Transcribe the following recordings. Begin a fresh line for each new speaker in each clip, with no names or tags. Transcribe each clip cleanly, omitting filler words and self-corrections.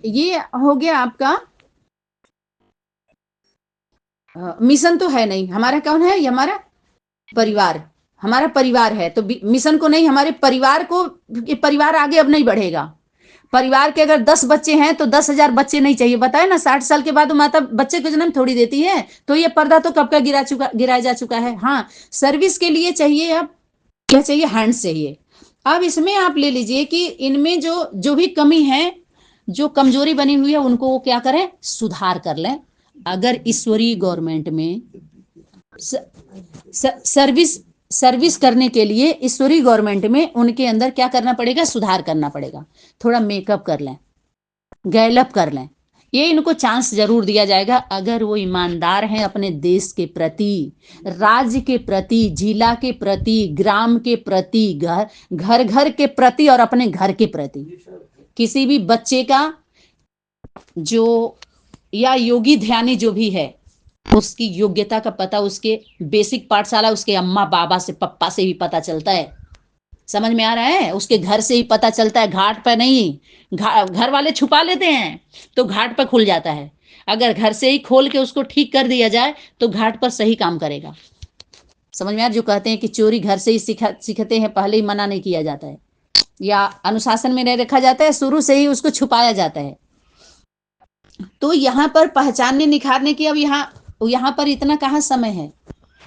ये हो गया आपका मिशन तो है नहीं हमारा, कौन है ये? हमारा परिवार, हमारा परिवार है। तो मिशन को नहीं, हमारे परिवार को, ये परिवार आगे अब नहीं बढ़ेगा। परिवार के अगर 10 बच्चे हैं तो 10,000 बच्चे नहीं चाहिए। बताए ना 60 साल के बाद माता बच्चे को जन्म थोड़ी देती है। तो ये पर्दा तो कब का गिराया जा चुका है। हाँ, सर्विस के लिए चाहिए, अब क्या चाहिए? हैंड्स चाहिए। अब इसमें आप ले लीजिए कि इनमें जो जो भी कमी है, जो कमजोरी बनी हुई है, उनको वो क्या करें? सुधार कर लें। अगर ईश्वरीय गवर्नमेंट में सर्विस सर्विस करने के लिए ईश्वरीय गवर्नमेंट में उनके अंदर क्या करना पड़ेगा? सुधार करना पड़ेगा। थोड़ा मेकअप कर लें, गैलअप कर लें, ये इनको चांस जरूर दिया जाएगा अगर वो ईमानदार हैं अपने देश के प्रति, राज्य के प्रति, जिला के प्रति, ग्राम के प्रति, घर घर के प्रति और अपने घर के प्रति। किसी भी बच्चे का जो या योगी ध्यानी जो भी है, उसकी योग्यता का पता उसके बेसिक पाठशाला, उसके अम्मा बाबा से, पप्पा से भी पता चलता है। समझ में आ रहा है? उसके घर से ही पता चलता है, घाट पर नहीं। घर वाले छुपा लेते हैं तो घाट पर खुल जाता है। अगर घर से ही खोल के उसको ठीक कर दिया जाए तो घाट पर सही काम करेगा। समझ में आ? जो कहते हैं कि चोरी घर से ही सीखते हैं, पहले ही मना नहीं किया जाता है, या अनुशासन में नहीं रखा जाता है, शुरू से ही उसको छुपाया जाता है। तो यहाँ पर पहचानने निखारने की, अब यहाँ पर इतना कहाँ समय है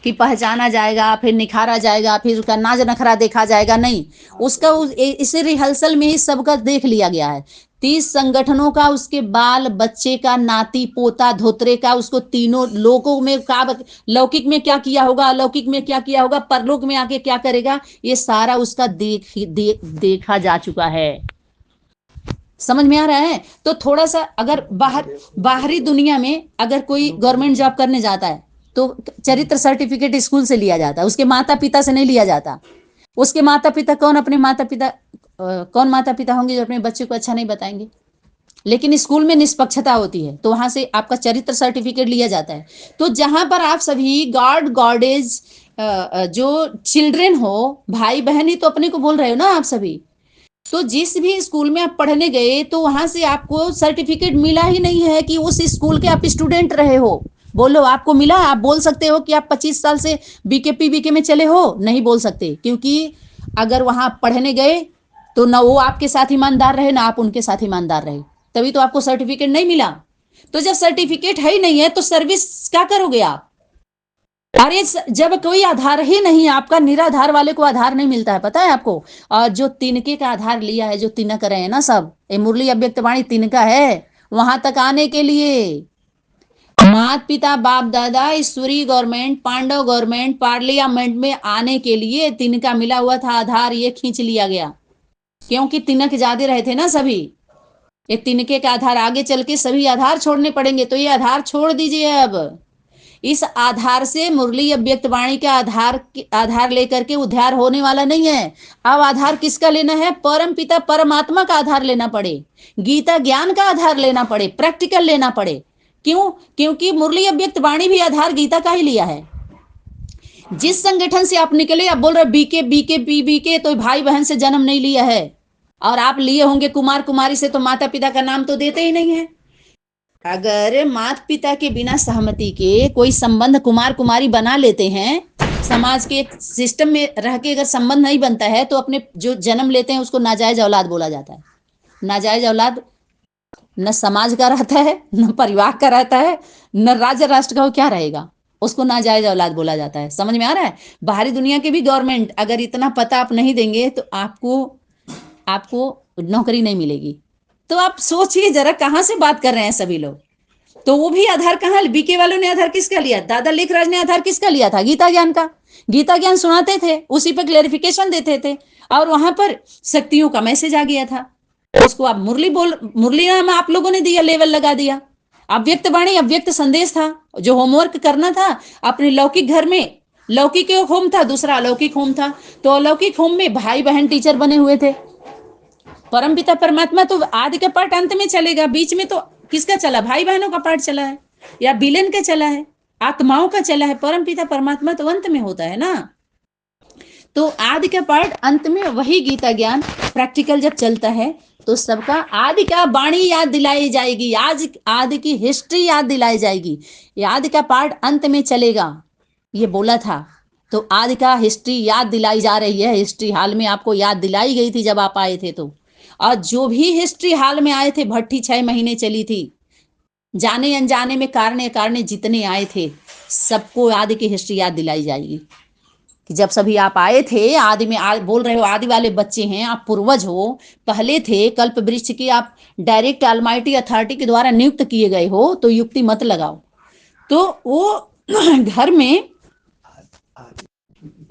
कि पहचाना जाएगा, फिर निखारा जाएगा, फिर उसका नाज नखरा देखा जाएगा? नहीं, उसका इसे रिहर्सल में ही सबका देख लिया गया है। 30 संगठनों का, उसके बाल बच्चे का, नाती पोता धोत्रे का, उसको तीनों लोकों में का, लौकिक में क्या किया होगा, अलौकिक में क्या किया होगा, परलोक में आके क्या करेगा, ये सारा उसका देखा जा चुका है। समझ में आ रहा है? तो थोड़ा सा अगर बाहरी दुनिया में अगर कोई गवर्नमेंट जॉब करने जाता है तो चरित्र सर्टिफिकेट स्कूल से लिया जाता है, उसके माता पिता से नहीं लिया जाता। उसके माता पिता कौन? अपने माता पिता कौन माता पिता होंगे जो अपने बच्चे को अच्छा नहीं बताएंगे? लेकिन स्कूल में निष्पक्षता होती है, तो वहां से आपका चरित्र सर्टिफिकेट लिया जाता है। तो जहां पर आप सभी गॉड गॉडेज जो चिल्ड्रेन हो, भाई बहन ही तो अपने को बोल रहे हो ना आप सभी। तो जिस भी स्कूल में आप पढ़ने गए तो वहां से आपको सर्टिफिकेट मिला ही नहीं है कि उस स्कूल के आप स्टूडेंट रहे हो। बोलो, आपको मिला? आप बोल सकते हो कि आप 25 साल से बीके में चले हो? नहीं बोल सकते, क्योंकि अगर वहां पढ़ने गए तो ना वो आपके साथ ईमानदार रहे, ना आप उनके साथ ईमानदार रहे, तभी तो आपको सर्टिफिकेट नहीं मिला। तो जब सर्टिफिकेट है ही नहीं है तो सर्विस क्या करोगे आप? अरे जब कोई आधार ही नहीं, आपका निराधार वाले को आधार नहीं मिलता है, पता है आपको? और जो तिनके का आधार लिया है, जो तिनक रहे हैं ना सब, ये मुरली अव्यक्तवाणी तिनका है। वहां तक आने के लिए माता पिता बाप दादा, ईश्वरी गवर्नमेंट, पांडव गवर्नमेंट, पार्लियामेंट में आने के लिए तिनका मिला हुआ था आधार, ये खींच लिया गया, क्योंकि तिनक ज्यादा रहे थे ना सभी। ये तिनके का आधार आगे चल के सभी आधार छोड़ने पड़ेंगे, तो ये आधार छोड़ दीजिए अब। इस आधार से मुरली अव्यक्तवाणी का आधार लेकर के उद्धार होने वाला नहीं है। अब आधार किसका लेना है? परम पिता परमात्मा का आधार लेना पड़े, गीता ज्ञान का आधार लेना पड़े, प्रैक्टिकल लेना पड़े। क्यों? क्योंकि मुरली अव्यक्तवाणी भी आधार गीता का ही लिया है। जिस संगठन से आप निकले, आप बोल रहे बीके बीके बीके, तो भाई बहन से जन्म नहीं लिया है। और आप लिए होंगे कुमार कुमारी से, तो माता पिता का नाम तो देते ही नहीं है। अगर माता पिता के बिना सहमति के कोई संबंध कुमार कुमारी बना लेते हैं, समाज के एक सिस्टम में रह के अगर संबंध नहीं बनता है, तो अपने जो जन्म लेते हैं उसको नाजायज औलाद बोला जाता है। नाजायज औलाद न समाज का रहता है, न परिवार का रहता है, न राज्य राष्ट्र का, वो क्या रहेगा? उसको नाजायज औलाद बोला जाता है। समझ में आ रहा है? बाहरी दुनिया के भी गवर्नमेंट अगर इतना पता आप नहीं देंगे तो आपको नौकरी नहीं मिलेगी। तो आप सोचिए जरा, कहां से बात कर रहे हैं सभी लोग। तो वो भी आधार कहाँ, बीके वालों ने आधार किसका लिया? दादा लेखराज ने आधार किसका लिया था? गीता ज्ञान का। गीता ज्ञान सुनाते थे, उसी पर क्लेरिफिकेशन देते थे, और वहां पर शक्तियों का मैसेज आ गया था। उसको आप मुरली नाम आप लोगों ने दिया, लेवल लगा दिया। अव्यक्त वाणी अव्यक्त संदेश था, जो होमवर्क करना था अपने लौकिक घर में। लौकिक होम था, दूसरा अलौकिक होम था। तो अलौकिक होम में भाई बहन टीचर बने हुए थे। परमपिता परमात्मा तो आदि का पार्ट अंत में चलेगा, बीच में तो किसका चला? भाई बहनों का पार्ट चला है, या विलेन का चला है, आत्माओं का चला है। परमपिता परमात्मा तो अंत में होता है ना। तो आदि का पार्ट अंत में, वही गीता ज्ञान प्रैक्टिकल जब चलता है तो सबका आदि का वाणी याद दिलाई जाएगी, आज आदि की हिस्ट्री याद दिलाई जाएगी, आदि का पार्ट अंत में चलेगा, ये बोला था। तो आदि का हिस्ट्री याद दिलाई जा रही है। हिस्ट्री हाल में आपको याद दिलाई गई थी जब आप आए थे तो। और जो भी हिस्ट्री हाल में आए थे, भट्टी 6 महीने चली थी, जाने अनजाने में कारणे कारणे जितने आए थे, सबको आदि की हिस्ट्री याद दिलाई जाएगी कि जब सभी आप आए थे आदि में। बोल रहे हो आदि वाले बच्चे हैं, आप पूर्वज हो, पहले थे, कल्प वृक्ष की आप डायरेक्ट ऑलमाइटी अथॉरिटी के द्वारा नियुक्त किए गए हो, तो युक्ति मत लगाओ। तो वो घर में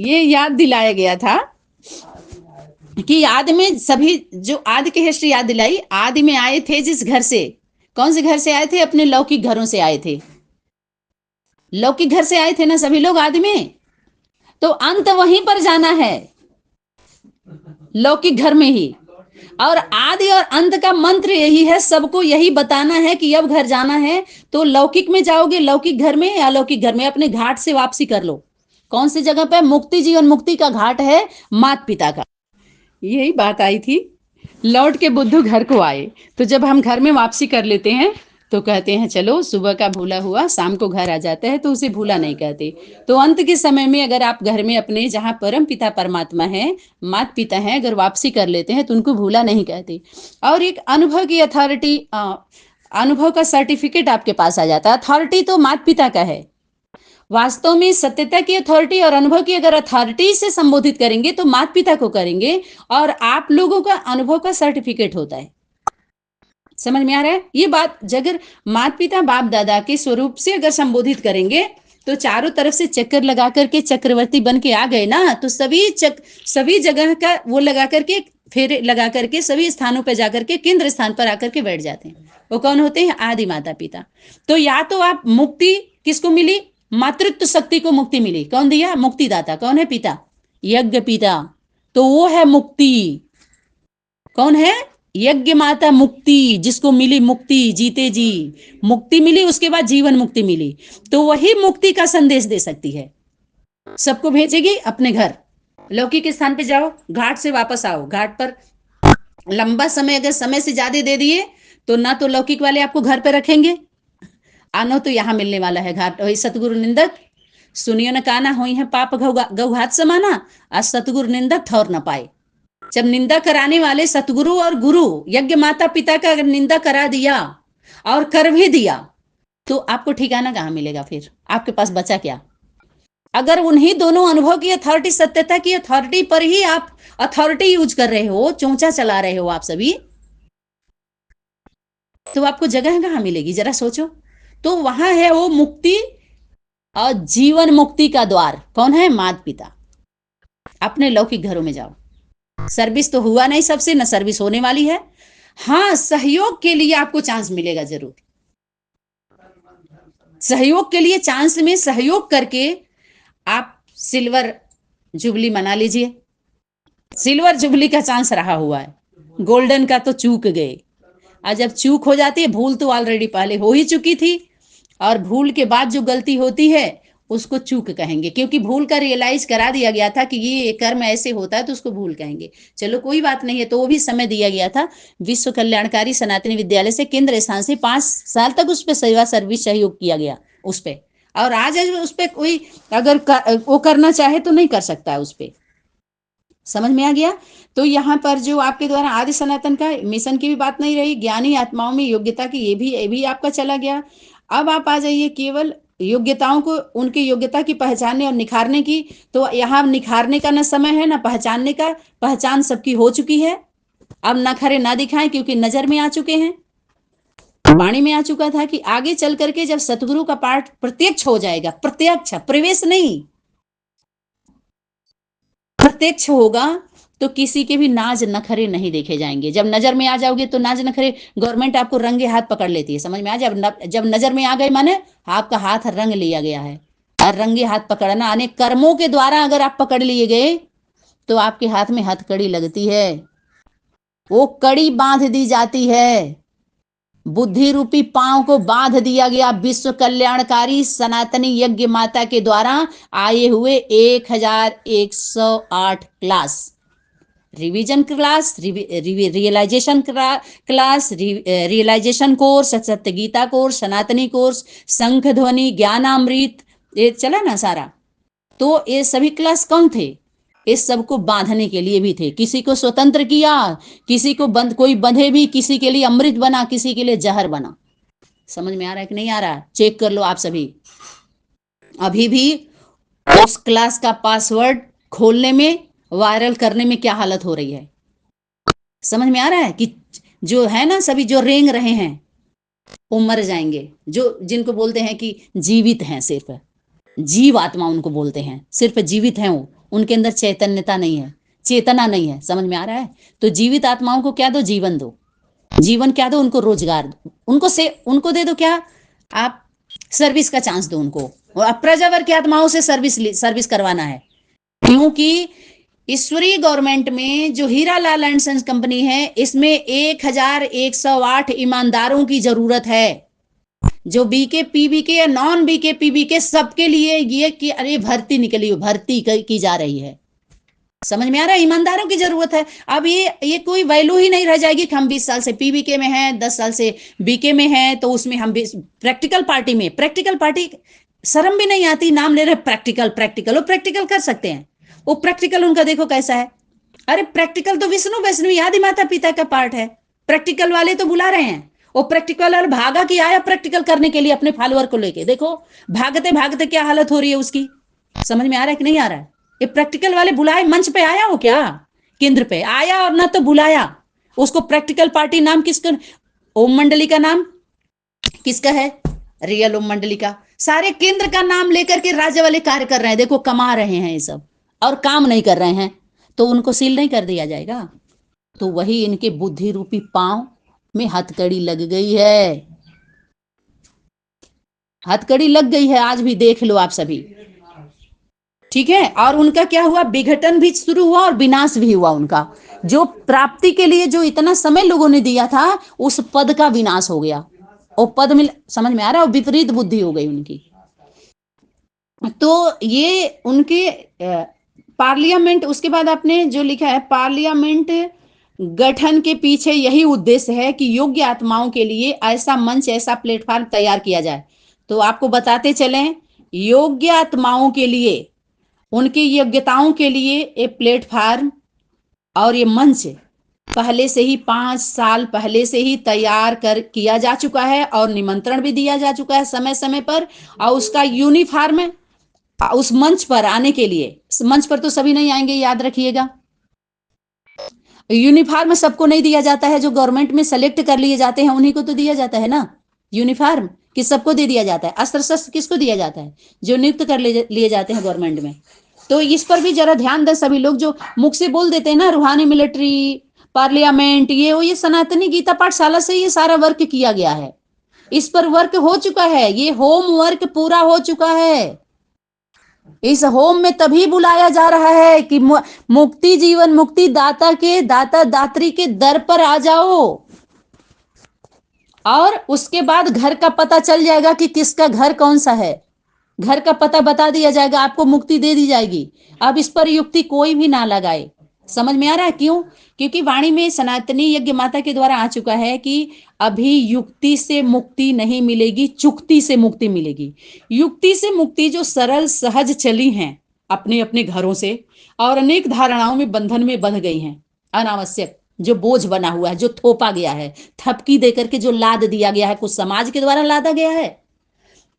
ये याद दिलाया गया था कि आदि में सभी, जो आदि की हिस्ट्री याद दिलाई, आदि में आए थे जिस घर से, कौन से घर से आए थे? अपने लौकिक घरों से आए थे, लौकिक घर से आए थे ना सभी लोग आदि में, तो अंत वहीं पर जाना है, लौकिक घर में ही। और आदि और अंत का मंत्र यही है, सबको यही बताना है कि अब घर जाना है तो लौकिक में जाओगे, लौकिक घर में या अलौकिक घर में, अपने घाट से वापसी कर लो। कौन सी जगह पे? मुक्ति जीवन मुक्ति का घाट है माता पिता का। यही बात आई थी। लौट के बुद्धू घर को आए, तो जब हम घर में वापसी कर लेते हैं तो कहते हैं चलो सुबह का भूला हुआ शाम को घर आ जाता है, तो उसे भूला नहीं कहते। तो अंत के समय में अगर आप घर में अपने जहाँ परम पिता परमात्मा है, माता पिता हैं, अगर वापसी कर लेते हैं तो उनको भूला नहीं कहते। और एक अनुभव की अथॉरिटी, अनुभव का सर्टिफिकेट आपके पास आ जाता है। अथॉरिटी तो माता पिता का है, वास्तव में सत्यता की अथॉरिटी और अनुभव की अगर अथॉरिटी से संबोधित करेंगे तो माता पिता को करेंगे, और आप लोगों का अनुभव का सर्टिफिकेट होता है। समझ में आ रहा है ये बात? अगर माता पिता बाप दादा के स्वरूप से अगर संबोधित करेंगे तो चारों तरफ से चक्कर लगा करके चक्रवर्ती बन के आ गए ना, तो सभी जगह का वो लगा करके, फेरे लगा करके सभी स्थानों पर जाकर के केंद्र स्थान पर आकर के बैठ जाते हैं। वो कौन होते हैं? आदि माता पिता। तो या तो आप मुक्ति किसको मिली? मातृत्व शक्ति को मुक्ति मिली। कौन दिया? मुक्तिदाता। कौन है? पिता, यज्ञ पिता, तो वो है मुक्ति। कौन है? यज्ञ माता मुक्ति, जिसको मिली मुक्ति, जीते जी मुक्ति मिली, उसके बाद जीवन मुक्ति मिली, तो वही मुक्ति का संदेश दे सकती है। सबको भेजेगी अपने घर, लौकिक स्थान पे जाओ, घाट से वापस आओ। घाट पर लंबा समय अगर समय से ज्यादा दे दिए तो ना तो लौकिक वाले आपको घर पे रखेंगे, आनो तो यहाँ मिलने वाला है घाट। वही सतगुरु निंदक सुनियो न काना हुई है पाप गौघात समाना, आज सतगुरु निंदक ठौर न पाए। जब निंदा कराने वाले सतगुरु और गुरु यज्ञ माता पिता का अगर निंदा करा दिया और कर भी दिया तो आपको ठिकाना कहाँ मिलेगा? फिर आपके पास बचा क्या? अगर उन्हीं दोनों अनुभव की अथॉरिटी, सत्यता की अथॉरिटी पर ही आप अथॉरिटी यूज कर रहे हो, चोंचा चला रहे हो आप सभी, तो आपको जगह कहाँ मिलेगी? जरा सोचो। तो वहां है वो मुक्ति और जीवन मुक्ति का द्वार। कौन है? माता पिता। अपने लौकिक घरों में जाओ। सर्विस तो हुआ नहीं सबसे, न सर्विस होने वाली है। हाँ, सहयोग के लिए आपको चांस मिलेगा जरूर। सहयोग के लिए चांस में सहयोग करके आप सिल्वर जुबली मना लीजिए। सिल्वर जुबली का चांस रहा हुआ है, गोल्डन का तो चूक गए। और जब चूक हो जाती है, भूल तो ऑलरेडी पहले हो ही चुकी थी, और भूल के बाद जो गलती होती है उसको चूक कहेंगे, क्योंकि भूल का रियलाइज करा दिया गया था कि ये कर्म ऐसे होता है, तो उसको भूल कहेंगे। चलो कोई बात नहीं है। तो वो भी समय दिया गया था विश्व कल्याणकारी सनातनी विद्यालय से, केंद्र स्थान से 5 साल तक उस पर सेवा सर्विस सहयोग किया गया उस पर। और आज उस पर कोई अगर वो करना चाहे तो नहीं कर सकता है उस पर। समझ में आ गया? तो यहाँ पर जो आपके द्वारा आदि सनातन का मिशन की भी बात नहीं रही, ज्ञानी आत्माओं में योग्यता की ये भी आपका चला गया। अब आप आ जाइए केवल योग्यताओं को, उनकी योग्यता की पहचानने और निखारने की। तो यहाँ निखारने का न समय है, न पहचानने का। पहचान सबकी हो चुकी है, अब न खरे ना दिखाएं, क्योंकि नजर में आ चुके हैं, वाणी में आ चुका था कि आगे चल करके जब सतगुरु का पाठ प्रत्यक्ष हो जाएगा, प्रत्यक्ष, प्रवेश नहीं, प्रत्यक्ष होगा, तो किसी के भी नाज नखरे नहीं देखे जाएंगे। जब नजर में आ जाओगे तो नाज नखरे गवर्नमेंट आपको रंगे हाथ पकड़ लेती है। समझ में आ? जब नजर में आ गए माने आपका हाथ रंग लिया गया है। और रंगे हाथ पकड़ना, अनेक कर्मों के द्वारा अगर आप पकड़ लिए गए तो आपके हाथ में हथकड़ी लगती है, वो कड़ी बांध दी जाती है। बुद्धि रूपी पांव को बांध दिया गया विश्व कल्याणकारी सनातनी यज्ञ माता के द्वारा आए हुए 1108 class. Revision class, realisation class, realisation course, Satya Gita course, सनातनी कोर्स, शंख ध्वनि, ज्ञानामृत, ये चला ना सारा। तो ये सभी क्लास कौन थे? इस सबको बांधने के लिए भी थे। किसी को स्वतंत्र किया, किसी को बंद, कोई बंधे भी, किसी के लिए अमृत बना, किसी के लिए जहर बना। समझ में आ रहा है कि नहीं आ रहा? चेक कर लो आप सभी। अभी भी उस क्लास का पासवर्ड खोलने में, वायरल करने में क्या हालत हो रही है। समझ में आ रहा है कि जो है ना सभी जो रेंग रहे हैं वो मर जाएंगे। जो जिनको बोलते हैं कि जीवित हैं, सिर्फ जीव आत्मा उनको बोलते हैं, सिर्फ जीवित हैं वो, उनके अंदर चैतन्यता नहीं है, चेतना नहीं है। समझ में आ रहा है? तो जीवित आत्माओं को क्या दो? जीवन दो। जीवन क्या दो? उनको रोजगार दो, उनको दे दो क्या? आप सर्विस का चांस दो उनको। और प्रजावर की आत्माओं से सर्विस करवाना है, क्योंकि ईश्वरीय गवर्नमेंट में जो Hira Lal and sons company है, इसमें 1108 ईमानदारों की जरूरत है, जो बीके पीबीके या नॉन बीके पीबीके सबके लिए ये कि अरे भर्ती निकली, भर्ती की जा रही है। समझ में आ रहा है? ईमानदारों की जरूरत है। अब ये कोई वैल्यू ही नहीं रह जाएगी कि हम 20 साल से पीबीके में हैं, 10 साल से बीके में हैं, तो उसमें हम प्रैक्टिकल पार्टी शर्म भी नहीं आती, नाम ले रहे प्रैक्टिकल, वो प्रैक्टिकल कर सकते हैं। वो प्रैक्टिकल उनका देखो कैसा है। अरे प्रैक्टिकल तो विष्णु वैष्णवी आदि माता पिता का पार्ट है। प्रैक्टिकल वाले तो बुला रहे हैं, वो प्रैक्टिकल और भागा कि आया प्रैक्टिकल करने के लिए अपने फॉलोअर को लेके। देखो भागते भागते क्या हालत हो रही है उसकी। समझ में आ रहा है कि नहीं आ रहा है? ये प्रैक्टिकल वाले बुलाए, मंच पे आया हो क्या? केंद्र पे आया और ना तो बुलाया उसको। प्रैक्टिकल पार्टी नाम किसका? ओम मंडली का नाम किसका है? रियल ओम मंडली का। सारे केंद्र का नाम लेकर के राज्य वाले कार्य कर रहे हैं। देखो कमा रहे हैं ये सब और काम नहीं कर रहे हैं, तो उनको सील नहीं कर दिया जाएगा? तो वही इनके बुद्धि रूपी पांव में हथकड़ी लग गई है, हथकड़ी लग गई है। आज भी देख लो आप सभी, ठीक है। और उनका क्या हुआ? विघटन भी शुरू हुआ और विनाश भी हुआ उनका। जो प्राप्ति के लिए जो इतना समय लोगों ने दिया था, उस पद का विनाश हो गया। वो पद मिल, समझ में आ रहा है? विपरीत बुद्धि हो गई उनकी। तो ये उनके पार्लियामेंट, उसके बाद आपने जो लिखा है पार्लियामेंट गठन के पीछे यही उद्देश्य है कि योग्य आत्माओं के लिए ऐसा मंच, ऐसा प्लेटफॉर्म तैयार किया जाए। तो आपको बताते चलें, योग्य आत्माओं के लिए, उनकी योग्यताओं के लिए ये प्लेटफॉर्म और ये मंच पहले से ही 5 साल पहले से ही तैयार किया जा चुका है और निमंत्रण भी दिया जा चुका है समय समय पर। और उसका यूनिफॉर्म उस मंच पर आने के लिए, मंच पर तो सभी नहीं आएंगे, याद रखिएगा। यूनिफॉर्म सबको नहीं दिया जाता है, जो गवर्नमेंट में सेलेक्ट कर लिए जाते हैं उन्हीं को तो दिया जाता है ना यूनिफॉर्म। कि सबको दे दिया जाता है? अस्त्र शस्त्र किसको दिया जाता है? जो नियुक्त कर लिए जाते हैं गवर्नमेंट में। तो इस पर भी जरा ध्यान दें सभी लोग। जो मुख से बोल देते हैं ना रूहानी मिलिट्री, पार्लियामेंट, ये सनातनी गीता पाठशाला से ये सारा वर्क किया गया है। इस पर वर्क हो चुका है, ये होम वर्क पूरा हो चुका है। इस होम में तभी बुलाया जा रहा है कि मुक्ति, जीवन मुक्ति दाता के, दाता दात्री के दर पर आ जाओ। और उसके बाद घर का पता चल जाएगा कि किसका घर कौन सा है। घर का पता बता दिया जाएगा, आपको मुक्ति दे दी जाएगी। अब इस पर युक्ति कोई भी ना लगाए। समझ में आ रहा है? क्यों? क्योंकि वाणी में सनातनी यज्ञ माता के द्वारा आ चुका है कि अभी युक्ति से मुक्ति नहीं मिलेगी, चुक्ति से मुक्ति मिलेगी। युक्ति से मुक्ति जो सरल सहज चली हैं अपने अपने घरों से, और अनेक धारणाओं में बंधन में बंध गई हैं, अनावश्यक जो बोझ बना हुआ है, जो थोपा गया है, थपकी देकर के जो लाद दिया गया है, कुछ समाज के द्वारा लादा गया है,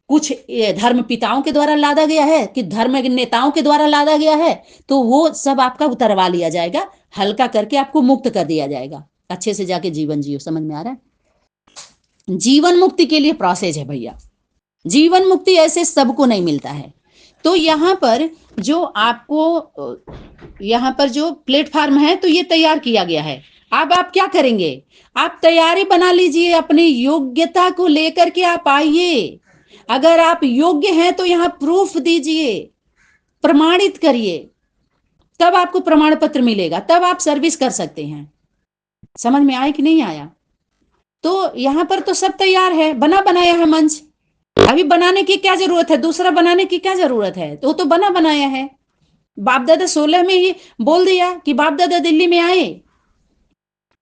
कुछ धर्म पिताओं के द्वारा लादा गया है, कि धर्म नेताओं के द्वारा लादा गया है। तो वो सब आपका उतरवा लिया जाएगा, हल्का करके आपको मुक्त कर दिया जाएगा। अच्छे से जाके जीवन जियो। समझ में आ रहा है? जीवन मुक्ति के लिए प्रोसेस है भैया। जीवन मुक्ति ऐसे सबको नहीं मिलता है। तो यहाँ पर जो आपको, यहाँ पर जो प्लेटफॉर्म है तो ये तैयार किया गया है। अब आप क्या करेंगे? आप तैयारी बना लीजिए, अपनी योग्यता को लेकर के आप आइए। अगर आप योग्य हैं तो यहां प्रूफ दीजिए, प्रमाणित करिए, तब आपको प्रमाण पत्र मिलेगा, तब आप सर्विस कर सकते हैं। समझ में आया कि नहीं आया? तो यहां पर तो सब तैयार है, बना बनाया है मंच। अभी बनाने की क्या जरूरत है? दूसरा बनाने की क्या जरूरत है? तो बना बनाया है। बाप दादा 16 में ही बोल दिया कि बाप दादा दिल्ली में आए,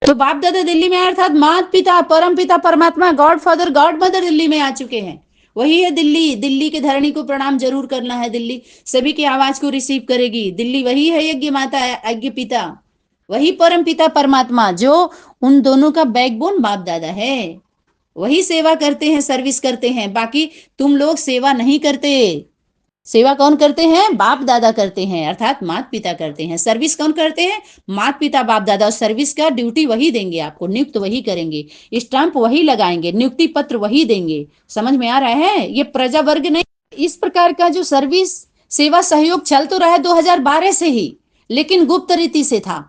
तो बाप दादा दिल्ली में आए अर्थात माता पिता परम पिता परमात्मा God father God mother Delhi में आ चुके हैं। वही है दिल्ली। दिल्ली के धरणी को प्रणाम जरूर करना है। दिल्ली सभी की आवाज को रिसीव करेगी। दिल्ली वही है यज्ञ माता यज्ञ पिता, वही परम पिता परमात्मा जो उन दोनों का बैकबोन बाप दादा है। वही सेवा करते हैं, सर्विस करते हैं। बाकी तुम लोग सेवा नहीं करते। सेवा कौन करते हैं? बाप दादा करते हैं, अर्थात माता पिता करते हैं। सर्विस कौन करते हैं? माता पिता बाप दादा। और सर्विस का ड्यूटी वही देंगे आपको, नियुक्त वही करेंगे, स्टाम्प वही लगाएंगे, नियुक्ति पत्र वही देंगे। समझ में आ रहा है? ये प्रजा वर्ग नहीं। इस प्रकार का जो सर्विस सेवा सहयोग चल तो रहा है 2012 से ही, लेकिन गुप्त रीति से था,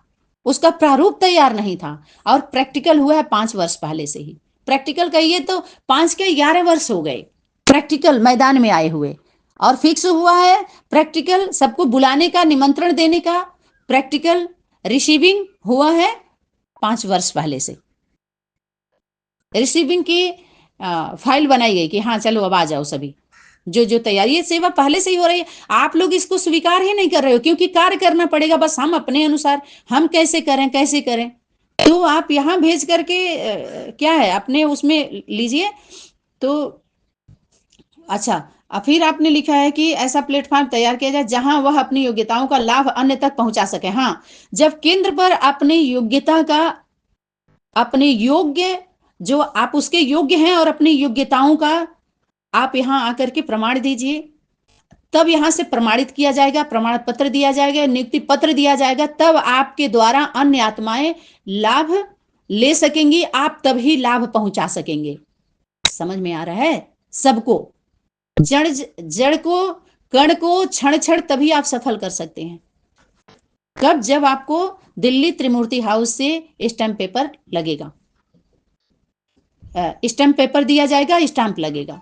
उसका प्रारूप तैयार नहीं था। और प्रैक्टिकल हुआ है 5 वर्ष पहले से ही। प्रैक्टिकल कहिए तो 5 के 11 वर्ष हो गए प्रैक्टिकल मैदान में आए हुए। और फिक्स हुआ है प्रैक्टिकल सबको बुलाने का, निमंत्रण देने का, प्रैक्टिकल रिसीविंग हुआ है 5 वर्ष पहले से। रिसीविंग की फाइल बनाई गई कि हाँ चलो अब आ जाओ सभी, जो जो तैयारी। ये सेवा पहले से ही हो रही है, आप लोग इसको स्वीकार ही नहीं कर रहे हो, क्योंकि कार्य करना पड़ेगा बस हम अपने अनुसार, हम कैसे करें कैसे करें। तो आप यहाँ भेज करके क्या है अपने उसमें लीजिए। तो अच्छा, फिर आपने लिखा है कि ऐसा प्लेटफॉर्म तैयार किया जाए जहां वह अपनी योग्यताओं का लाभ अन्य तक पहुंचा सके। हाँ, जब केंद्र पर अपनी योग्यता का, अपने योग्य जो आप उसके योग्य हैं और अपनी योग्यताओं का आप यहां आकर के प्रमाण दीजिए, तब यहां से प्रमाणित किया जाएगा, प्रमाण पत्र दिया जाएगा, नियुक्ति पत्र दिया जाएगा, तब आपके द्वारा अन्य आत्माएं लाभ ले सकेंगी, आप तभी लाभ पहुंचा सकेंगे। समझ में आ रहा है सबको? जड़ को, कण को क्षण क्षण तभी आप सफल कर सकते हैं। कब? जब आपको दिल्ली त्रिमूर्ति हाउस से स्टैंप पेपर लगेगा, स्टैंप पेपर दिया जाएगा, स्टैंप लगेगा,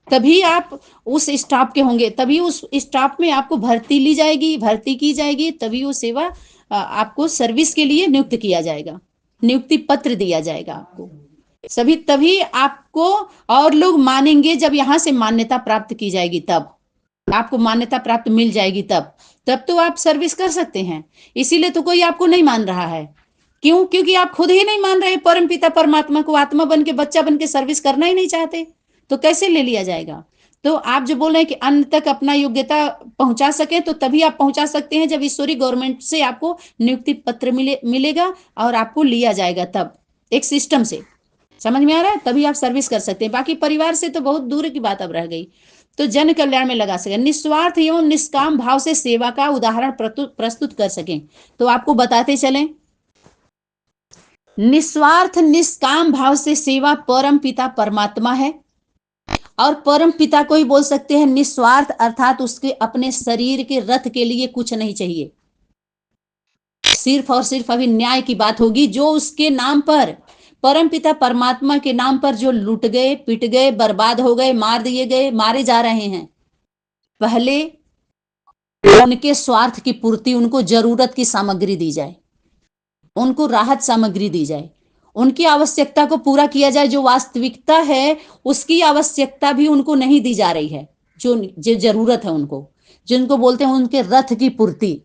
तभी आप उस स्टाफ के होंगे, तभी उस स्टाफ में आपको भर्ती ली जाएगी, भर्ती की जाएगी, तभी वो सेवा आपको सर्विस के लिए नियुक्त किया जाएगा, नियुक्ति पत्र दिया जाएगा आपको सभी। तभी आपको और लोग मानेंगे, जब यहां से मान्यता प्राप्त की जाएगी, तब आपको मान्यता प्राप्त मिल जाएगी, तब तो आप सर्विस कर सकते हैं। इसीलिए तो कोई आपको नहीं मान रहा है। क्यों? क्योंकि आप खुद ही नहीं मान रहे परम पिता परमात्मा को, आत्मा बन के, बच्चा बन के सर्विस करना ही नहीं चाहते, तो कैसे ले लिया जाएगा? तो आप जो बोल रहे हैं कि अन्य तक अपना योग्यता पहुंचा सके, तो तभी आप पहुंचा सकते हैं जब ईश्वरी गवर्नमेंट से आपको नियुक्ति पत्र मिलेगा और आपको लिया जाएगा, तब एक सिस्टम से। समझ में आ रहा है? तभी आप सर्विस कर सकते हैं। बाकी परिवार से तो बहुत दूर की बात अब रह गई। तो जन कल्याण में लगा सके, निस्वार्थ एवं निष्काम भाव से सेवा का उदाहरण प्रस्तुत कर सकें। तो आपको बताते चलें, निस्वार्थ निष्काम भाव से सेवा परम पिता परमात्मा है, और परम पिता को ही बोल सकते हैं निस्वार्थ, अर्थात उसके अपने शरीर के रथ के लिए कुछ नहीं चाहिए। सिर्फ और सिर्फ अभी न्याय की बात होगी, जो उसके नाम पर, परम पिता परमात्मा के नाम पर जो लूट गए, पिट गए, बर्बाद हो गए, मार दिए गए, मारे जा रहे हैं, पहले उनके स्वार्थ की पूर्ति, उनको जरूरत की सामग्री दी जाए, उनको राहत सामग्री दी जाए, उनकी आवश्यकता को पूरा किया जाए। जो वास्तविकता है उसकी आवश्यकता भी उनको नहीं दी जा रही है, जो जरूरत है उनको, जिनको बोलते हैं उनके रथ की पूर्ति।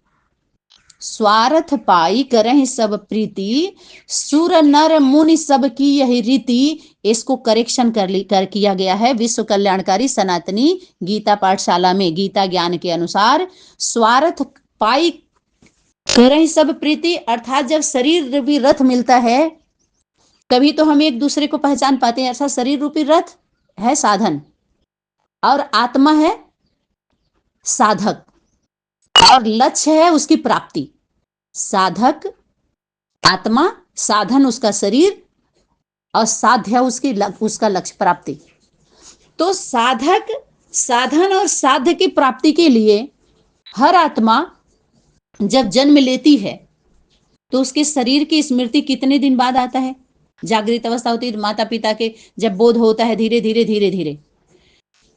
स्वार्थ पाई करहि सब प्रीति, सुर नर मुनि सब की यही रीति। इसको करेक्शन कर किया गया है विश्व कल्याणकारी सनातनी गीता पाठशाला में। गीता ज्ञान के अनुसार स्वार्थ पाई करहि सब प्रीति, अर्थात जब शरीर रूपी रथ मिलता है तभी तो हम एक दूसरे को पहचान पाते हैं। ऐसा शरीर रूपी रथ है साधन, और आत्मा है साधक, और लक्ष्य है उसकी प्राप्ति। साधक आत्मा, साधन उसका शरीर, और साध्य है उसका लक्ष्य प्राप्ति। तो साधक, साधन और साध्य की प्राप्ति के लिए हर आत्मा जब जन्म लेती है तो उसके शरीर की स्मृति कितने दिन बाद आता है? जागृत अवस्था होती है, माता पिता के जब बोध होता है धीरे धीरे धीरे धीरे,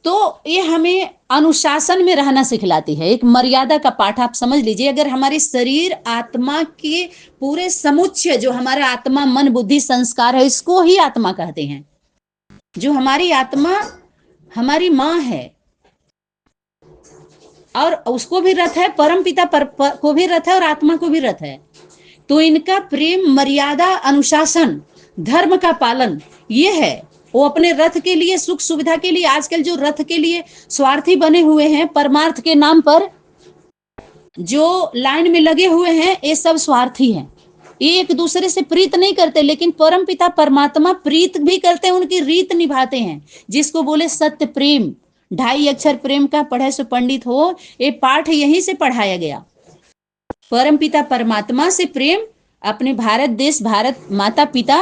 तो ये हमें अनुशासन में रहना सिखलाती है। एक मर्यादा का पाठ आप समझ लीजिए। अगर हमारे शरीर आत्मा के पूरे समुच्चय, जो हमारा आत्मा मन बुद्धि संस्कार है, इसको ही आत्मा कहते हैं। जो हमारी आत्मा हमारी माँ है, और उसको भी रथ है, परम पिता को भी रथ है और आत्मा को भी रथ है। तो इनका प्रेम, मर्यादा, अनुशासन, धर्म का पालन, ये है। वो अपने रथ के लिए, सुख सुविधा के लिए, आजकल जो रथ के लिए स्वार्थी बने हुए हैं, परमार्थ के नाम पर जो लाइन में लगे हुए हैं, ये सब स्वार्थी हैं। ये एक दूसरे से प्रीत नहीं करते, लेकिन परम पिता परमात्मा प्रीत भी करते हैं, उनकी रीत निभाते हैं। जिसको बोले सत्य प्रेम, 2.5 अक्षर प्रेम का पढ़े सो पंडित हो, ये पाठ यहीं से पढ़ाया गया। परम पिता परमात्मा से प्रेम, अपने भारत देश, भारत माता पिता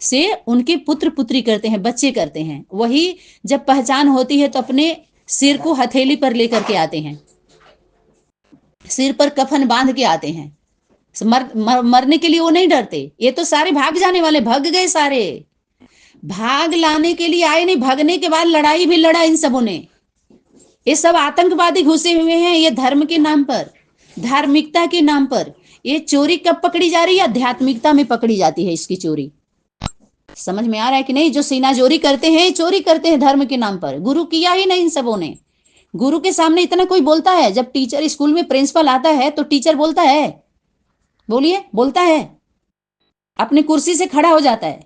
से उनके पुत्र पुत्री करते हैं, बच्चे करते हैं। वही जब पहचान होती है तो अपने सिर को हथेली पर लेकर के आते हैं, सिर पर कफन बांध के आते हैं। मरने के लिए वो नहीं डरते। ये तो सारे भाग जाने वाले, भाग गए सारे, भाग लाने के लिए आए नहीं, भागने के बाद लड़ाई भी लड़ा इन सबों ने। ये सब आतंकवादी घुसे हुए हैं, ये धर्म के नाम पर, धार्मिकता के नाम पर। ये चोरी कब पकड़ी जा रही है? आध्यात्मिकता में पकड़ी जाती है इसकी चोरी। समझ में आ रहा है कि नहीं? जो सीना चोरी करते हैं, चोरी करते हैं धर्म के नाम पर। गुरु किया ही नहीं इन सबों ने। गुरु के सामने इतना कोई बोलता है? जब टीचर स्कूल में प्रिंसिपल आता है तो टीचर बोलता है, बोलिए, बोलता है, अपनी कुर्सी से खड़ा हो जाता है।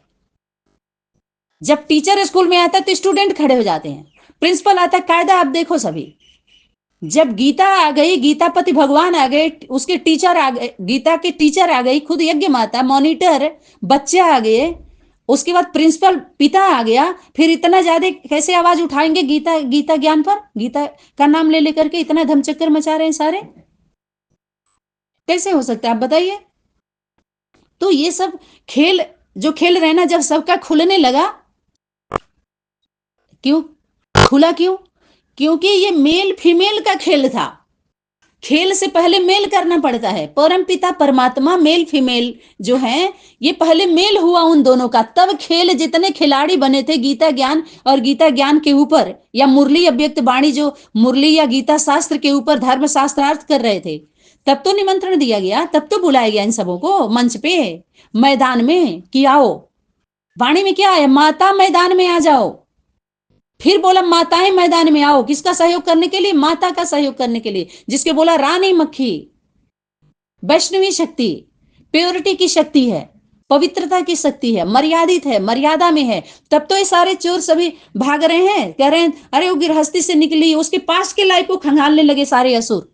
जब टीचर स्कूल में आता है तो स्टूडेंट खड़े हो जाते हैं। प्रिंसिपल आता है, कायदा आप देखो सभी। जब गीता आ गई, गीतापति भगवान आ गए, उसके टीचर आ गए, गीता के टीचर आ गई, खुद यज्ञ माता, मॉनिटर, बच्चे आ गए, उसके बाद प्रिंसिपल पिता आ गया, फिर इतना ज्यादा कैसे आवाज उठाएंगे गीता ज्ञान पर? गीता का नाम ले लेकर के इतना धमचक्कर मचा रहे हैं सारे, कैसे हो सकता है आप बताइए? तो ये सब खेल जो खेल रहे ना, जब सबका खुलने लगा, क्यों खुला? क्योंकि ये मेल फीमेल का खेल था। खेल से पहले मेल करना पड़ता है। परम पिता परमात्मा, मेल फीमेल जो है, ये पहले मेल हुआ उन दोनों का, तब खेल। जितने खिलाड़ी बने थे गीता ज्ञान और गीता ज्ञान के ऊपर, या मुरली अव्यक्त वाणी जो मुरली या गीता शास्त्र के ऊपर धर्म शास्त्रार्थ कर रहे थे, तब तो निमंत्रण दिया गया, तब तो बुलाया गया इन सबों को मंच पे, मैदान में, कि आओ। वाणी में क्या है? माता मैदान में आ जाओ। फिर बोला माताएं मैदान में आओ। किसका सहयोग करने के लिए? माता का सहयोग करने के लिए। जिसके बोला रानी मक्खी, वैष्णवी शक्ति, प्योरिटी की शक्ति है, पवित्रता की शक्ति है, मर्यादित है, मर्यादा में है। तब तो ये सारे चोर सभी भाग रहे हैं, कह रहे हैं अरे वो गृहस्थी से निकली, उसके पास के लायक को खंगालने लगे सारे असुर।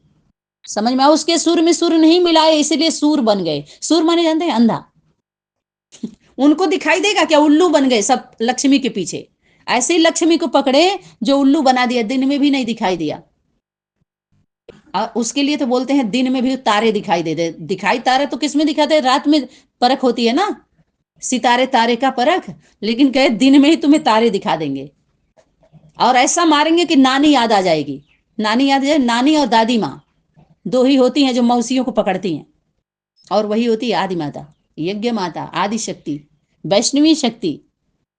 समझ में आओ? उसके सुर में सुर नहीं मिलाए, इसलिए सूर बन गए। सूर माने जानते हैं? अंधा। उनको दिखाई देगा क्या? उल्लू बन गए सब लक्ष्मी के पीछे। ऐसे ही लक्ष्मी को पकड़े जो उल्लू बना दिया, दिन में भी नहीं दिखाई दिया। और उसके लिए तो बोलते हैं दिन में भी तारे दिखाई देते। दिखाई तारे तो किसमें दिखाते? रात में परख होती है ना, सितारे तारे का परख। लेकिन कहे दिन में ही तुम्हें तारे दिखा देंगे, और ऐसा मारेंगे कि नानी याद आ जाएगी। नानी याद आ जाए, नानी और दादी माँ दो ही होती हैं जो मौसियों को पकड़ती हैं, और वही होती है आदि माता, यज्ञ माता, आदि शक्ति, वैष्णवी शक्ति।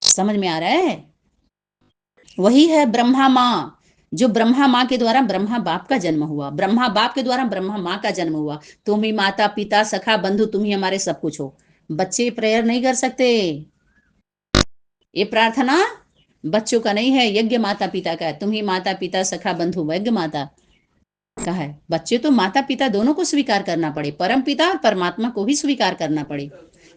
समझ में आ रहा है? वही है ब्रह्मा माँ, जो ब्रह्मा माँ के द्वारा ब्रह्मा बाप का जन्म हुआ, ब्रह्मा बाप के द्वारा ब्रह्मा माँ का जन्म हुआ। तुम ही माता पिता सखा बंधु, तुम ही हमारे सब कुछ हो। बच्चे प्रेयर नहीं कर सकते, ये प्रार्थना बच्चों का नहीं है, यज्ञ माता पिता का है। तुम ही माता पिता सखा बंधु, यज्ञ माता का है। बच्चे तो माता पिता दोनों को स्वीकार करना पड़े, परम पिता और परमात्मा को भी स्वीकार करना पड़े।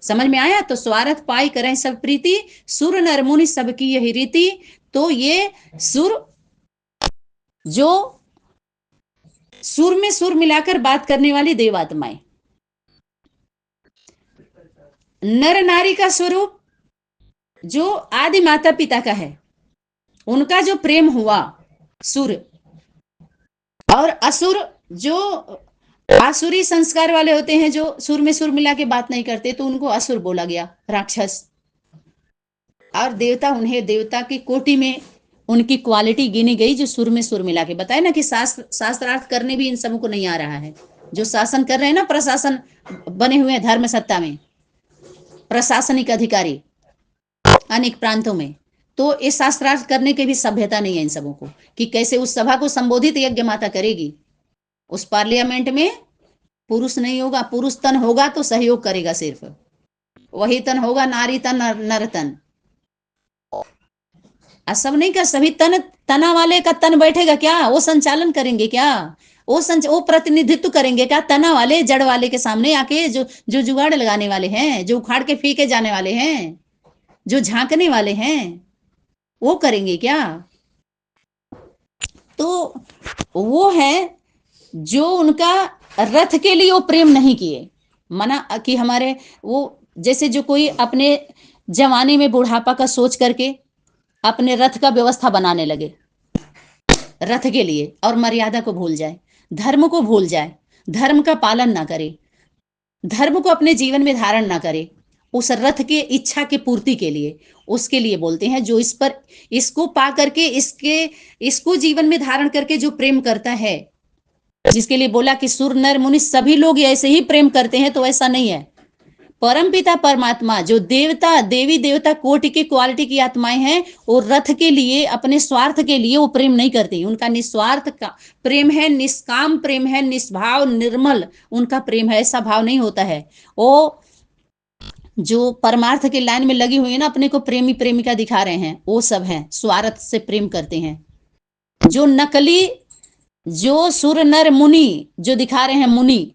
समझ में आया? तो स्वार्थ पाई करें सब प्रीति, सुर नर मुनि सबकी यही रीति। तो ये सुर, जो सुर में सुर मिलाकर बात करने वाली देवात्माएं, नर नारी का स्वरूप जो आदि माता पिता का है, उनका जो प्रेम हुआ सुर, और असुर जो आसुरी संस्कार वाले होते हैं, जो सुर में सुर मिला के बात नहीं करते, तो उनको असुर बोला गया, राक्षस। और देवता, उन्हें देवता की कोटि में उनकी क्वालिटी गिनी गई, जो सुर में सुर मिला के बताए ना, कि शास्त्रार्थ करने भी इन सबों को नहीं आ रहा है। जो शासन कर रहे हैं ना, प्रशासन बने हुए हैं धर्म सत्ता में, प्रशासनिक अधिकारी अनेक प्रांतों में, तो इस शास्त्रार्थ करने की भी सभ्यता नहीं है इन सबों को, कि कैसे उस सभा को संबोधित यज्ञ माता करेगी। उस पार्लियामेंट में पुरुष नहीं होगा, पुरुष तन होगा तो सहयोग करेगा, सिर्फ वही तन होगा, नारी तन, नर तन। सब नहीं कर, सभी तना वाले का तन बैठेगा क्या? वो संचालन करेंगे क्या? वो प्रतिनिधित्व करेंगे क्या तना वाले जड़ वाले के सामने आके? जो जो जुगाड़ लगाने वाले हैं, जो उखाड़ के फीके जाने वाले हैं, जो झांकने वाले हैं, वो करेंगे क्या? तो वो है जो उनका रथ के लिए वो प्रेम नहीं किए। मना कि हमारे वो, जैसे जो कोई अपने जवानी में बुढ़ापा का सोच करके अपने रथ का व्यवस्था बनाने लगे रथ के लिए, और मर्यादा को भूल जाए, धर्म को भूल जाए, धर्म का पालन ना करे, धर्म को अपने जीवन में धारण ना करे, उस रथ के इच्छा के पूर्ति के लिए, उसके लिए बोलते हैं जो इस पर, इसको पा करके, इसको जीवन में धारण करके जो प्रेम करता है, जिसके लिए बोला कि सुर नर मुनि सभी लोग ऐसे ही प्रेम करते हैं, तो ऐसा नहीं है। परमपिता परमात्मा जो देवता देवी देवता कोटि की क्वालिटी की आत्माएं हैं, वो रथ के लिए, अपने स्वार्थ के लिए वो प्रेम नहीं करती। उनका निस्वार्थ का प्रेम है, निष्काम प्रेम है, निष्भाव निर्मल उनका प्रेम है। ऐसा भाव नहीं होता है। वो जो परमार्थ की लाइन में लगी हुई है ना, अपने को प्रेमी प्रेमिका दिखा रहे हैं, वो सब हैं स्वार्थ से प्रेम करते हैं। जो नकली, जो सुर नर मुनि जो दिखा रहे हैं, मुनि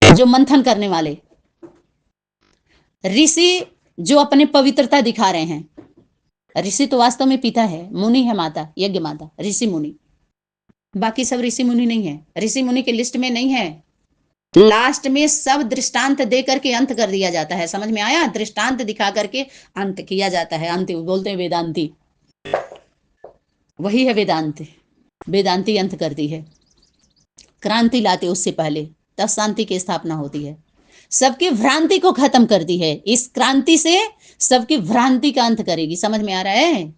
जो मंथन करने वाले, ऋषि जो अपने पवित्रता दिखा रहे हैं। ऋषि तो वास्तव में पिता है, मुनि है माता, यज्ञ माता, ऋषि मुनि। बाकी सब ऋषि मुनि नहीं है, ऋषि मुनि के लिस्ट में नहीं है। लास्ट में सब दृष्टांत दे करके अंत कर दिया जाता है। समझ में आया? दृष्टांत दिखा करके अंत किया जाता है। अंत बोलते हैं वेदांती, वही है वेदांत। वेदांती अंत करती है, क्रांति लाते उससे पहले, तब शांति की स्थापना होती है। सबकी भ्रांति को खत्म करती है। इस क्रांति से सबकी भ्रांति का अंत करेगी। समझ में आ रहा है?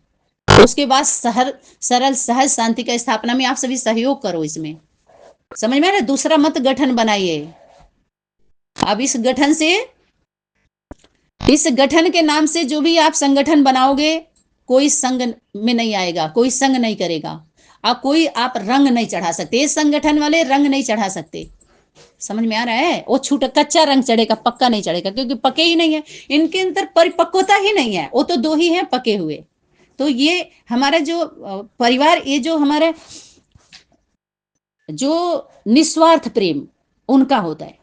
उसके बाद सरल सहज शांति का स्थापना में आप सभी सहयोग करो। इसमें समझ में आ रहा है? दूसरा मत गठन बनाइए। अब इस गठन के नाम से जो भी आप संगठन बनाओगे, कोई संग में नहीं आएगा, कोई संग नहीं करेगा, अब कोई आप रंग नहीं चढ़ा सकते। ये संगठन वाले रंग नहीं चढ़ा सकते। समझ में आ रहा है? वो छूटा कच्चा रंग चढ़ेगा, पक्का नहीं चढ़ेगा, क्योंकि पके ही नहीं है, इनके अंदर परिपक्वता ही नहीं है। वो तो दो ही हैं पके हुए। तो ये हमारा जो परिवार, ये जो हमारे जो निस्वार्थ प्रेम उनका होता है।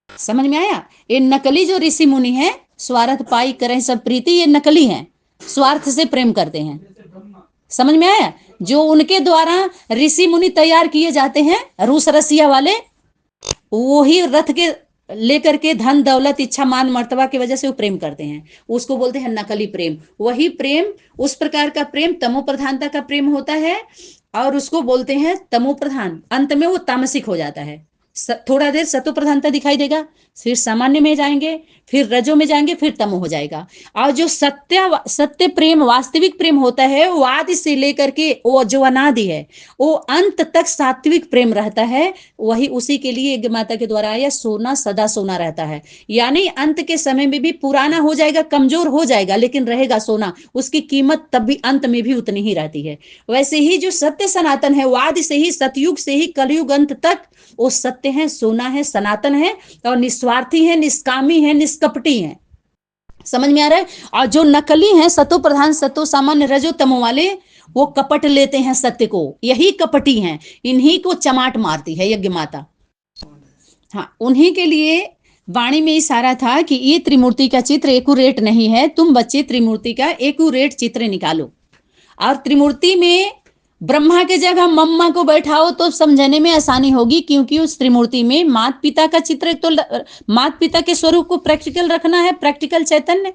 समझ में आया? ये नकली जो ऋषि मुनि है, स्वार्थ पाई करें सब प्रीति, ये नकली हैं, स्वार्थ से प्रेम करते हैं। समझ में आया? जो उनके द्वारा ऋषि मुनि तैयार किए जाते हैं, रूस रसिया वाले, वही रथ के लेकर के धन दौलत इच्छा मान मर्तबा की वजह से वो प्रेम करते हैं। उसको बोलते हैं नकली प्रेम। वही प्रेम, उस प्रकार का प्रेम तमो प्रधानता का प्रेम होता है, और उसको बोलते हैं तमो प्रधान। अंत में वो तामसिक हो जाता है। थोड़ा देर सतो प्रधानता दिखाई देगा, फिर सामान्य में जाएंगे, फिर रजो में जाएंगे, फिर तमो हो जाएगा। और जो सत्य प्रेम, वास्तविक प्रेम होता है, वो आदि से लेकर के वो जो अनादि है, वो अंत तक सात्विक प्रेम रहता है। वही उसी के लिए यज्ञ माता के द्वारा आया, सोना सदा सोना रहता है। यानी अंत के समय में भी पुराना हो जाएगा, कमजोर हो जाएगा, लेकिन रहेगा सोना। उसकी कीमत तब भी अंत में भी उतनी ही रहती है। वैसे ही जो सत्य सनातन है, वो आदि से ही, सतयुग से ही कलयुग अंत तक वो सत्य है, सोना है, सनातन है, और निस्वार्थी है, निष्कामी है, निष्कपटी है। समझ में आ रहा है? और जो नकली है, सतो प्रधान, सतो सामान्य, रजो तमो वाले, वो कपट लेते हैं सत्य को। यही कपटी हैं, इन्हीं को चमाट मारती है यज्ञ माता। हाँ, उन्हीं के लिए वाणी में इशारा था कि ये त्रिमूर्ति का चित्र एक्यूरेट नहीं है, तुम बच्चे त्रिमूर्ति का एक्यूरेट चित्र निकालो। और त्रिमूर्ति में ब्रह्मा के जगह मम्मा को बैठाओ तो समझने में आसानी होगी, क्योंकि उस त्रिमूर्ति में माता पिता का चित्र, तो माता पिता के स्वरूप को प्रैक्टिकल रखना है, प्रैक्टिकल चैतन्य,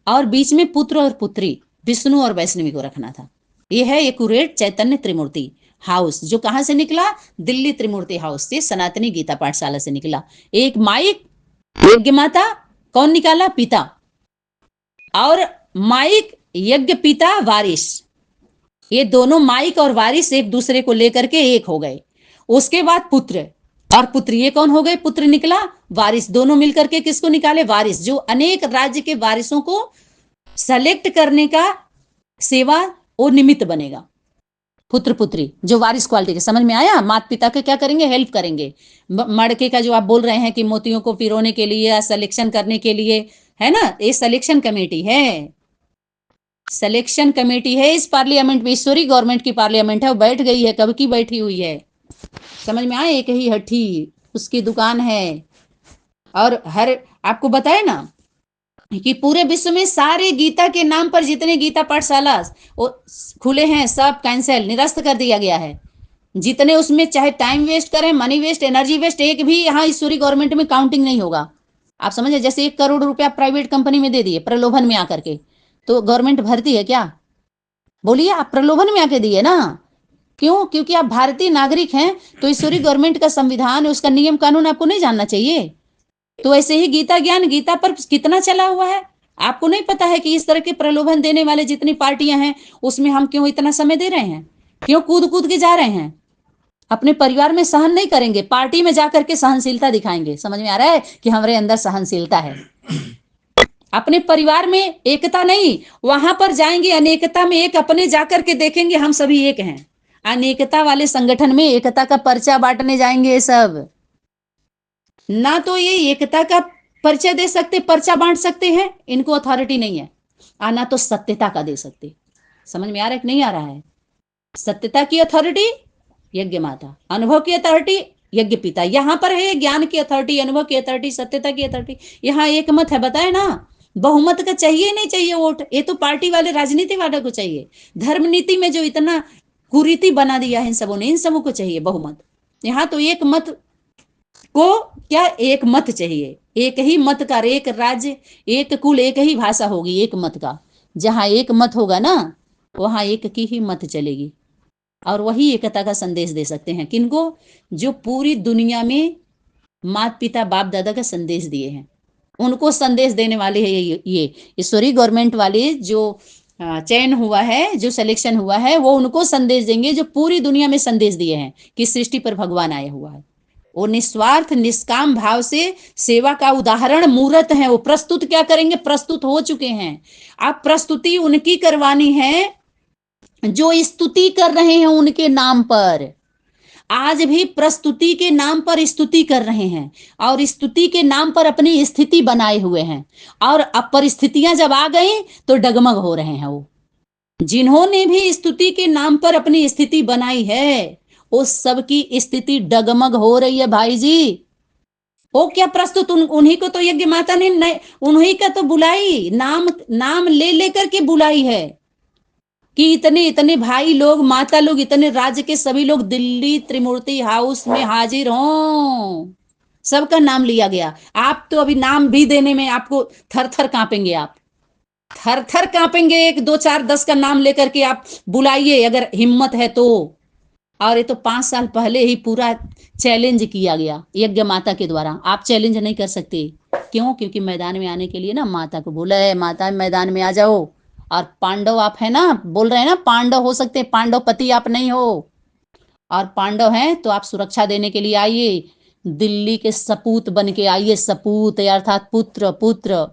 और बीच में पुत्र और पुत्री, विष्णु और वैष्णवी को रखना था। यह है एक्यूरेट चैतन्य त्रिमूर्ति हाउस, जो कहां से निकला? दिल्ली त्रिमूर्ति हाउस से, सनातनी गीता पाठशाला से निकला। एक माइक यज्ञ माता, कौन निकाला? पिता। और माइक यज्ञ पिता वारिस, ये दोनों माइक और वारिस एक दूसरे को लेकर के एक हो गए। उसके बाद पुत्र और पुत्री, ये कौन हो गए? पुत्र निकला, वारिस, दोनों मिलकर के किसको निकाले? वारिस, जो अनेक राज्य के वारिसों को सेलेक्ट करने का सेवा वो निमित्त बनेगा। पुत्र पुत्री जो वारिस क्वालिटी के। समझ में आया? माता पिता के क्या करेंगे? हेल्प करेंगे। मड़के का जो आप बोल रहे हैं कि मोतियों को पिरोने के लिए या सिलेक्शन करने के लिए, है ना, ये सिलेक्शन कमेटी है। सिलेक्शन कमेटी है इस पार्लियामेंट में, ईश्वरी गवर्नमेंट की पार्लियामेंट है, वो बैठ गई है, कब की बैठी हुई है, समझ में आए, एक ही हठी उसकी दुकान है। और हर आपको बताए ना कि पूरे विश्व में सारे गीता के नाम पर जितने गीता पाठशाला वो खुले हैं सब कैंसिल निरस्त कर दिया गया है। जितने उसमें चाहे टाइम वेस्ट करें, मनी वेस्ट, एनर्जी वेस्ट, एक भी यहाँ ईश्वरी गवर्नमेंट में काउंटिंग नहीं होगा। आप समझे, जैसे 1 करोड़ रुपया प्राइवेट कंपनी में दे दिए प्रलोभन में आकर के, तो गवर्नमेंट भरती है क्या? बोलिए, आप प्रलोभन में आके दिए ना। क्यों? क्योंकि आप भारतीय नागरिक हैं, तो ईश्वरी गवर्नमेंट का संविधान, उसका नियम कानून आपको नहीं जानना चाहिए? तो ऐसे ही गीता ज्ञान, गीता पर कितना चला हुआ है, आपको नहीं पता है कि इस तरह के प्रलोभन देने वाले जितनी पार्टियां हैं उसमें हम क्यों इतना समय दे रहे हैं, क्यों कूद कूद के जा रहे हैं? अपने परिवार में सहन नहीं करेंगे, पार्टी में जाकर के सहनशीलता दिखाएंगे। समझ में आ रहा है कि हमारे अंदर सहनशीलता है? अपने परिवार में एकता नहीं, वहां पर जाएंगे अनेकता में एक, अपने जाकर के देखेंगे हम सभी एक हैं। अनेकता वाले संगठन में एकता का पर्चा बांटने जाएंगे ये सब, ना तो ये एकता का परिचय दे सकते, पर्चा बांट सकते हैं, इनको अथॉरिटी नहीं है। ना तो सत्यता का दे सकते। समझ में आ रहा है कि नहीं आ रहा है? सत्यता की अथॉरिटी यज्ञ माता, अनुभव की अथॉरिटी यज्ञ पिता। यहां पर है ज्ञान की अथॉरिटी, अनुभव की अथॉरिटी, सत्यता की अथॉरिटी। यहाँ एक मत है, बताए ना, बहुमत का चाहिए नहीं चाहिए वोट, ये तो पार्टी वाले राजनीति वाले को चाहिए। धर्म नीति में जो इतना कुरीति बना दिया है इन सबों ने, इन सबों को चाहिए बहुमत। यहाँ तो एक मत को क्या, एक मत चाहिए, एक ही मत का, एक राज्य, एक कुल, एक ही भाषा होगी, एक मत का। जहां एक मत होगा ना, वहां एक की ही मत चलेगी। और वही एकता का संदेश दे सकते हैं। किनको? जो पूरी दुनिया में माता पिता बाप दादा का संदेश दिए हैं, उनको संदेश देने वाले हैं ये ईश्वरी गवर्नमेंट वाले। जो चयन हुआ है, जो सिलेक्शन हुआ है, वो उनको संदेश देंगे जो पूरी दुनिया में संदेश दिए हैं कि सृष्टि पर भगवान आया हुआ है। वो निस्वार्थ निष्काम भाव से सेवा का उदाहरण मूर्त है। वो प्रस्तुत क्या करेंगे? प्रस्तुत हो चुके हैं। अब प्रस्तुति उनकी करवानी है जो स्तुति कर रहे हैं उनके नाम पर। आज भी प्रस्तुति के नाम पर स्तुति कर रहे हैं और स्तुति के नाम पर अपनी स्थिति बनाए हुए हैं। और अब परिस्थितियां जब आ गई तो डगमग हो रहे हैं। वो जिन्होंने भी स्तुति के नाम पर अपनी स्थिति बनाई है, उस सबकी स्थिति डगमग हो रही है भाई जी। वो क्या प्रस्तुत, उन्हीं को तो यज्ञ माता ने उन्हीं का तो बुलाई, नाम ले लेकर के बुलाई है कि इतने इतने भाई लोग, माता लोग, इतने राज्य के सभी लोग दिल्ली त्रिमूर्ति हाउस में हाजिर हों। सबका नाम लिया गया। आप तो अभी नाम भी देने में आपको थर थर कांपेंगे, आप थर थर कांपेंगे। 1 2 4 10 का नाम लेकर के आप बुलाइए अगर हिम्मत है तो। और ये तो 5 साल पहले ही पूरा चैलेंज किया गया यज्ञ माता के द्वारा। आप चैलेंज नहीं कर सकते। क्यों? क्योंकि मैदान में आने के लिए ना माता को बोला है, माता मैदान में आ जाओ। और पांडव आप है ना, बोल रहे हैं ना पांडव हो सकते, पांडव पति आप नहीं हो। और पांडव हैं तो आप सुरक्षा देने के लिए आइए, दिल्ली के सपूत बन के आइए। सपूत अर्थात पुत्र, पुत्र।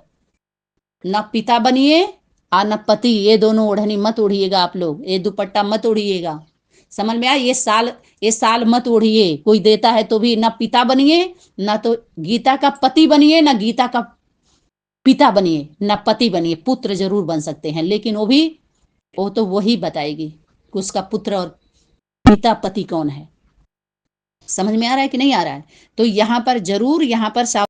न पिता बनिए और न पति। ये दोनों ओढ़नी मत ओढ़िएगा आप लोग, ये दुपट्टा मत ओढ़िएगा। समझ में आया? ये साल मत ओढ़िए। कोई देता है तो भी ना पिता बनिए, ना तो गीता का पति बनिए, ना गीता का पिता बनिए, ना पति बनिए। पुत्र जरूर बन सकते हैं, लेकिन वो तो वही बताएगी कि उसका पुत्र और पिता पति कौन है। समझ में आ रहा है कि नहीं आ रहा है? तो यहाँ पर जरूर, यहाँ पर